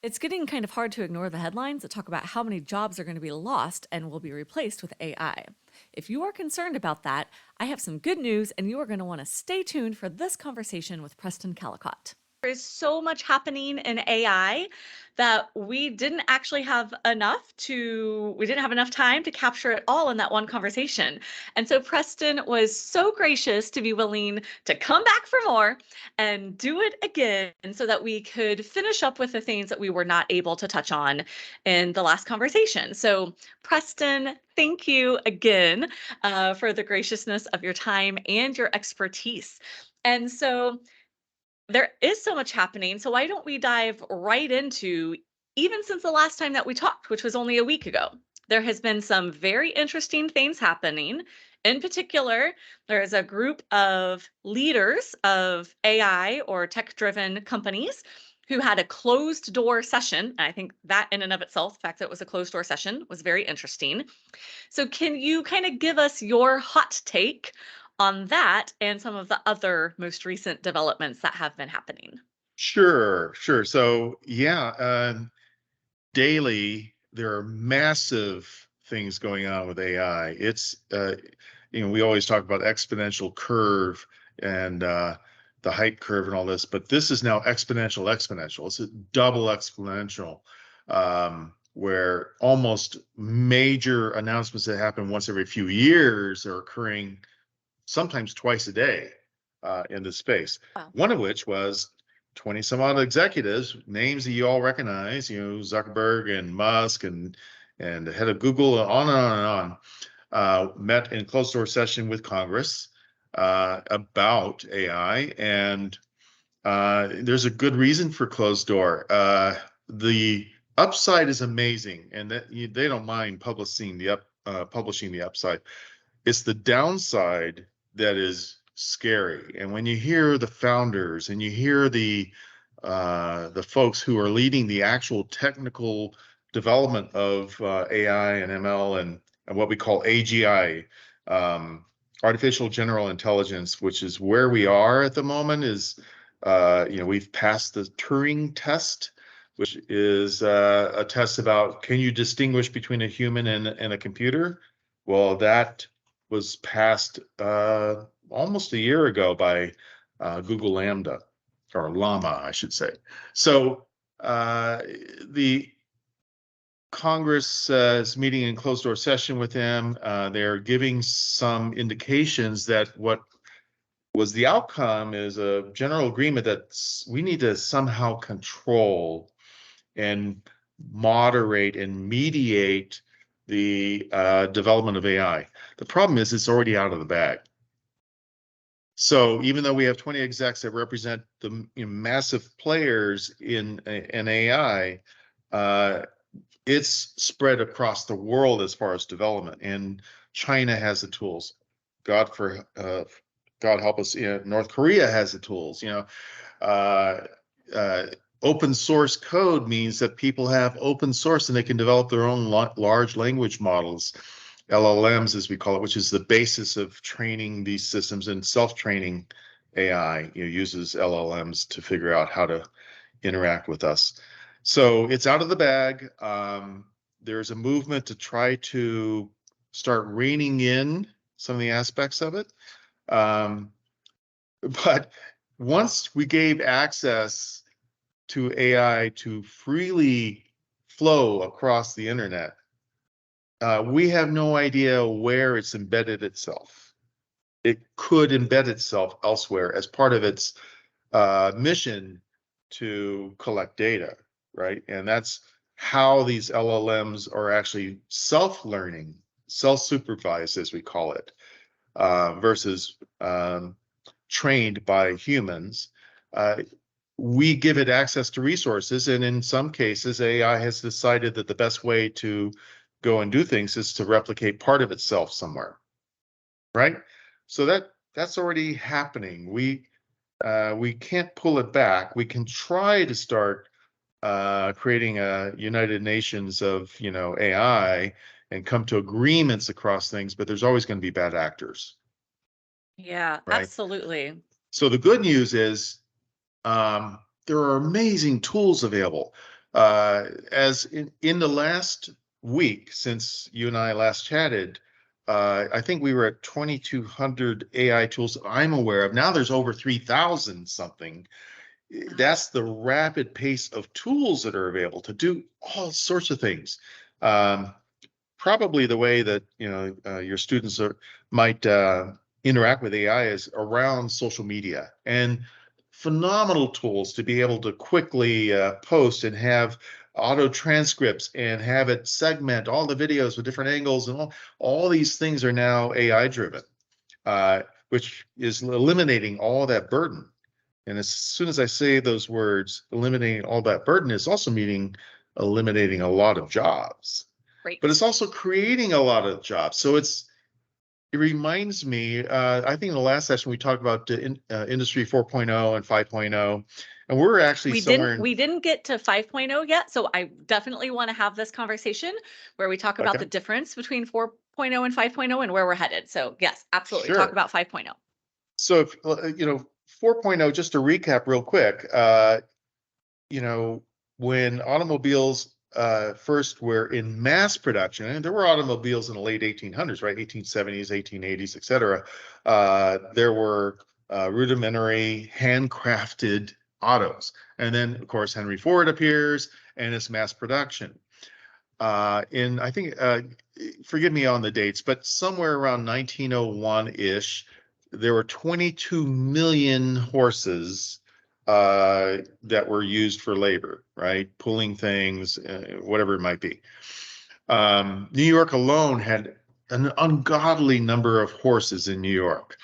It's getting kind of hard to ignore the headlines that talk about how many jobs are going to be lost and will be replaced with AI. If you are concerned about that, I have some good news, and you are going to want to stay tuned for this conversation with Preston Callicott. There is so much happening in AI that we didn't have enough time to capture it all in that one conversation. And so Preston was so gracious to be willing to come back for more and do it again so that we could finish up with the things that we were not able to touch on in the last conversation. So Preston, thank you again for the graciousness of your time and your expertise. And so there is so much happening. So why don't we dive right into, even since the last time that we talked, which was only a week ago, there has been some very interesting things happening. In particular, there is a group of leaders of AI or tech-driven companies who had a closed door session. And I think that in and of itself, the fact that it was a closed door session was very interesting. So can you kind of give us your hot take on that and some of the other most recent developments that have been happening? Sure, sure. So, yeah, daily there are massive things going on with AI. We always talk about exponential curve and the hype curve and all this, but this is now exponential. It's a double exponential, where almost major announcements that happen once every few years are occurring sometimes twice a day in this space. Wow. One of which was 20 some odd executives, names that you all recognize, Zuckerberg and Musk and the head of Google, on and on and on, met in closed door session with Congress about AI. And there's a good reason for closed door. The upside is amazing, and they don't mind publishing the upside. It's the downside that is scary. And when you hear the founders and you hear the folks who are leading the actual technical development of AI and ML and what we call AGI, artificial general intelligence, which is where we are at the moment, is we've passed the Turing test, which is a test about, can you distinguish between a human and a computer? Well, that was passed almost a year ago by Google Lambda, or Llama, I should say. So the Congress is meeting in closed door session with them. They're giving some indications that what was the outcome is a general agreement that we need to somehow control and moderate and mediate the development of AI. The problem is it's already out of the bag. So even though we have 20 execs that represent the massive players in AI, it's spread across the world as far as development. And China has the tools. God help us. North Korea has the tools. Uh, Open source code means that people have open source and they can develop their own large language models, LLMs as we call it, which is the basis of training these systems. And self-training AI uses LLMs to figure out how to interact with us. So it's out of the bag. There's a movement to try to start reining in some of the aspects of it. But once we gave access to AI to freely flow across the internet, we have no idea where it's embedded itself. It could embed itself elsewhere as part of its mission to collect data, right? And that's how these LLMs are actually self-learning, self-supervised, as we call it, versus trained by humans. We give it access to resources, and in some cases, AI has decided that the best way to go and do things is to replicate part of itself somewhere, right? So that's already happening. We can't pull it back. We can try to start creating a United Nations of AI and come to agreements across things, but there's always going to be bad actors, Yeah, right? absolutely. So the good news is there are amazing tools available. As in the last week since you and I last chatted, I think we were at 2,200 AI tools that I'm aware of. Now there's over 3,000 something. That's the rapid pace of tools that are available to do all sorts of things. Probably the way that your students might interact with AI is around social media, and phenomenal tools to be able to quickly post and have auto transcripts and have it segment all the videos with different angles, and all these things are now AI driven, which is eliminating all that burden. And as soon as I say those words, eliminating all that burden is also meaning eliminating a lot of jobs, Right. but it's also creating a lot of jobs. So it reminds me, I think in the last session we talked about Industry 4.0 and 5.0, and we're actually We didn't get to 5.0 yet, so I definitely want to have this conversation where we talk about Okay. the difference between 4.0 and 5.0 and where we're headed. So yes, absolutely. Sure. Talk about 5.0. So if 4.0, just to recap real quick, when automobiles first were in mass production, and there were automobiles in the late 1800s, right? 1870s, 1880s, et cetera. There were rudimentary handcrafted autos. And then, of course, Henry Ford appears and it's mass production. I think, forgive me on the dates, but somewhere around 1901-ish, there were 22 million horses that were used for labor, right? Pulling things, whatever it might be. New York alone had an ungodly number of horses in New York,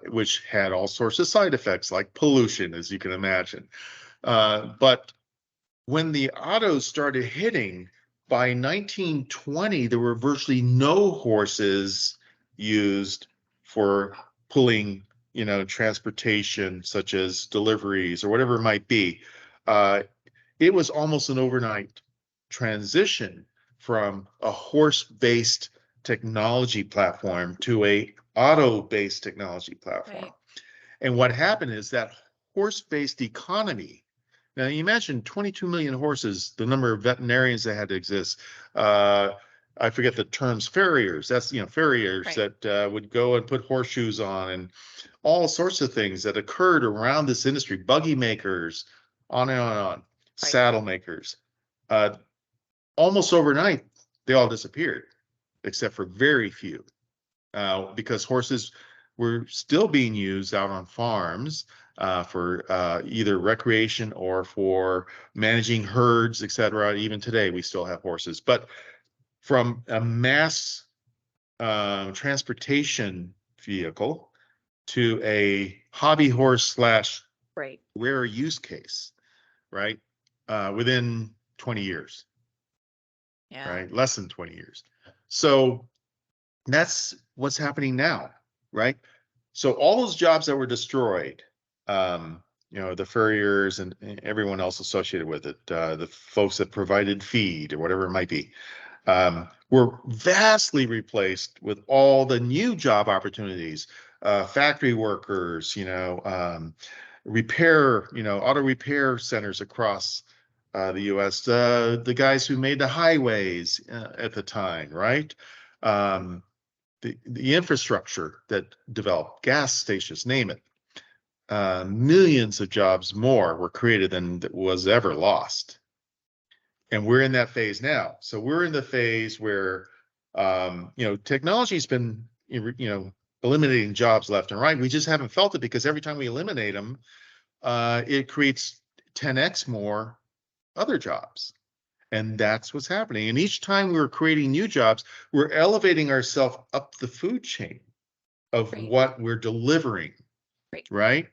which had all sorts of side effects like pollution, as you can imagine. But when the autos started hitting, by 1920, there were virtually no horses used for pulling, transportation, such as deliveries or whatever it might be. It was almost an overnight transition from a horse-based technology platform to a auto-based technology platform. Right. And what happened is that horse-based economy. Now you imagine 22 million horses, the number of veterinarians that had to exist. I forget the terms, farriers. That's, farriers Right. that would go and put horseshoes on, and all sorts of things that occurred around this industry, buggy makers, on and on and on, Right. saddle makers. Almost overnight, they all disappeared, except for very few, because horses were still being used out on farms for either recreation or for managing herds, etc. Even today, we still have horses. But from a mass transportation vehicle to a hobby horse / Right. rare use case, right? Within 20 years, Yeah. right? Less than 20 years. So that's what's happening now, right? So all those jobs that were destroyed, the furriers and everyone else associated with it, the folks that provided feed or whatever it might be, were vastly replaced with all the new job opportunities, factory workers, repair, auto repair centers across the U.S., the guys who made the highways at the time, right? The infrastructure that developed, gas stations, name it. Millions of jobs more were created than that was ever lost. And we're in that phase now. So we're in the phase where, technology's been, eliminating jobs left and right. We just haven't felt it because every time we eliminate them, it creates 10x more other jobs. And that's what's happening. And each time we're creating new jobs, we're elevating ourselves up the food chain of Right. what we're delivering, right?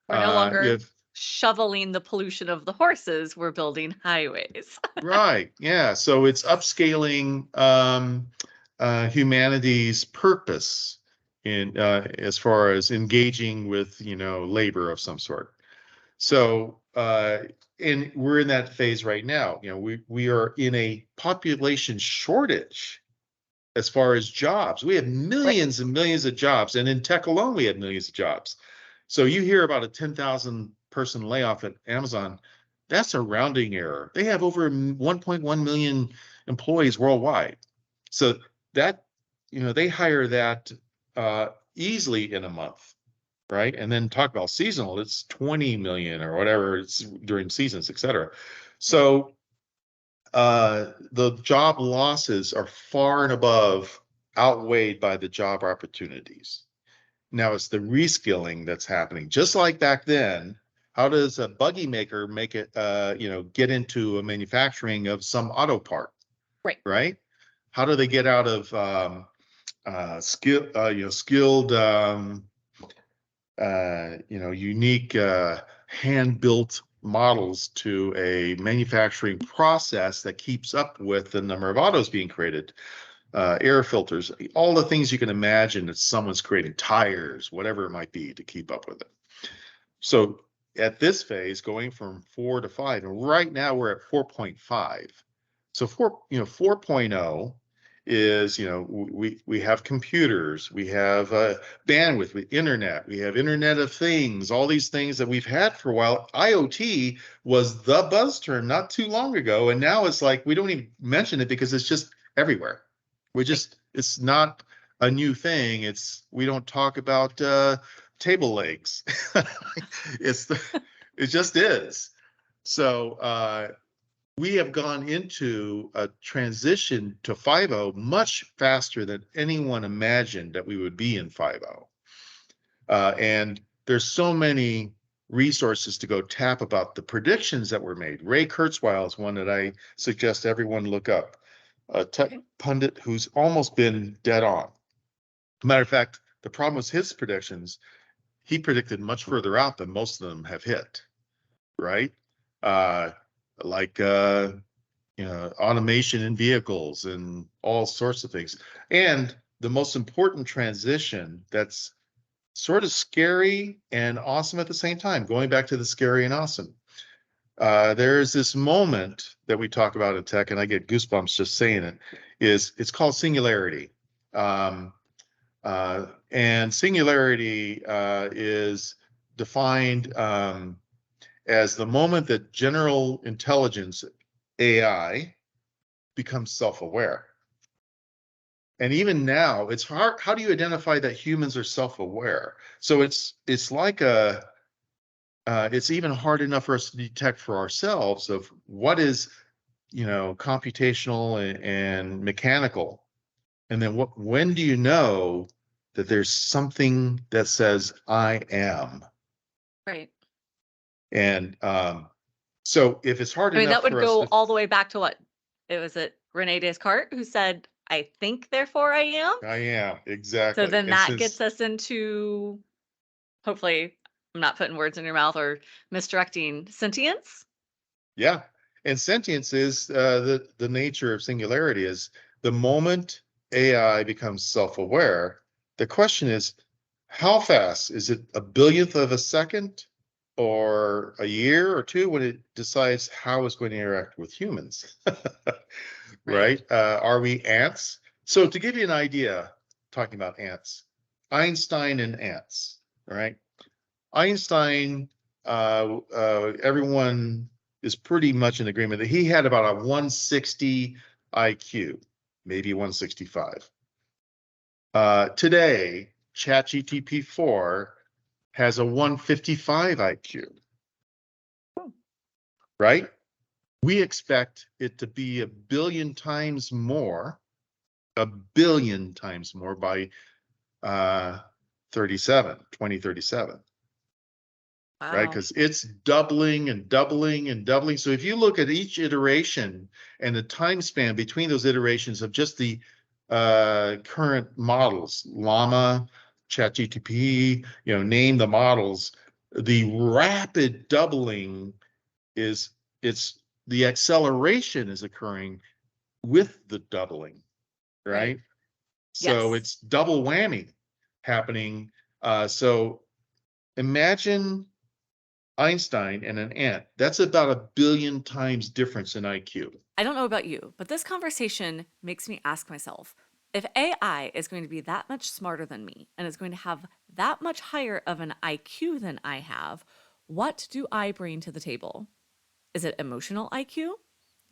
We're no longer If shoveling the pollution of the horses. We're building highways. right, yeah. So it's upscaling humanity's purpose in as far as engaging with labor of some sort. So and we're in that phase right now. We are in a population shortage as far as jobs. We have millions and millions of jobs, and in tech alone, we have millions of jobs. So you hear about a 10,000 person layoff at Amazon. That's a rounding error. They have over 1.1 million employees worldwide. So that, they hire that easily in a month, right? And then talk about seasonal, it's 20 million or whatever it's during seasons, et cetera. So the job losses are far and above outweighed by the job opportunities. Now it's the reskilling that's happening. Just like back then, how does a buggy maker make it, get into a manufacturing of some auto part, Right. right? How do they get out of skilled, unique hand-built models to a manufacturing process that keeps up with the number of autos being created? Air filters, all the things you can imagine that someone's creating, tires, whatever it might be to keep up with it. So at this phase, going from 4 to 5, and right now we're at 4.5. So 4.0 is, we have computers, we have bandwidth, we have Internet of Things, all these things that we've had for a while. IoT was the buzz term not too long ago, and now it's like we don't even mention it because it's just everywhere. It's not a new thing. We don't talk about table legs. It just is. So we have gone into a transition to 5.0 much faster than anyone imagined that we would be in 5.0. And there's so many resources to go tap about the predictions that were made. Ray Kurzweil is one that I suggest everyone look up. A tech pundit who's almost been dead on. Matter of fact, the problem was his predictions. He predicted much further out than most of them have hit, right? Like automation in vehicles and all sorts of things. And the most important transition that's sort of scary and awesome at the same time, going back to the scary and awesome. There's this moment that we talk about in tech, and I get goosebumps just saying it, it's called singularity. And singularity is defined as the moment that general intelligence, AI, becomes self-aware. And even now, it's hard. How do you identify that humans are self-aware? So it's like it's even hard enough for us to detect for ourselves of what is, computational and mechanical. And then when do you know that there's something that says I am? Right. And so if it's hard I mean, enough that would for us go to, all the way back to what? It was Rene Descartes who said, I think, therefore I am. I am, So exactly. then And that since, gets us into, hopefully, I'm not putting words in your mouth or misdirecting, sentience. yeah, and sentience is the nature of singularity is the moment AI becomes self-aware. The question is, how fast? Is it a billionth of a second or a year or two when it decides how it's going to interact with humans? Right. Right? Are we ants? So to give you an idea, talking about ants, Einstein and ants, all right? Einstein, everyone is pretty much in agreement that he had about a 160 IQ, maybe 165. Today, ChatGPT 4 has a 155 IQ, right? We expect it to be a billion times more by 2037. Right? Wow. Because it's doubling and doubling and doubling. So if you look at each iteration and the time span between those iterations of just the current models, Llama, ChatGPT, name the models, the rapid doubling it's the acceleration is occurring with the doubling, Right. right? So Yes. it's double whammy happening. So imagine Einstein and an ant. That's about a billion times difference in IQ. I don't know about you, but this conversation makes me ask myself, if AI is going to be that much smarter than me and is going to have that much higher of an IQ than I have, what do I bring to the table? Is it emotional IQ?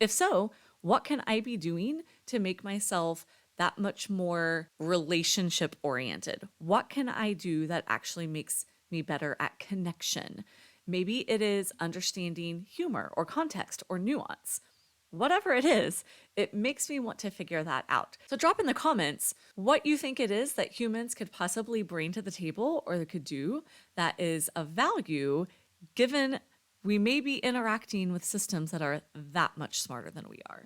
If so, what can I be doing to make myself that much more relationship oriented? What can I do that actually makes me better at connection? Maybe it is understanding humor or context or nuance. Whatever it is, it makes me want to figure that out. So drop in the comments what you think it is that humans could possibly bring to the table or they could do that is of value, given we may be interacting with systems that are that much smarter than we are.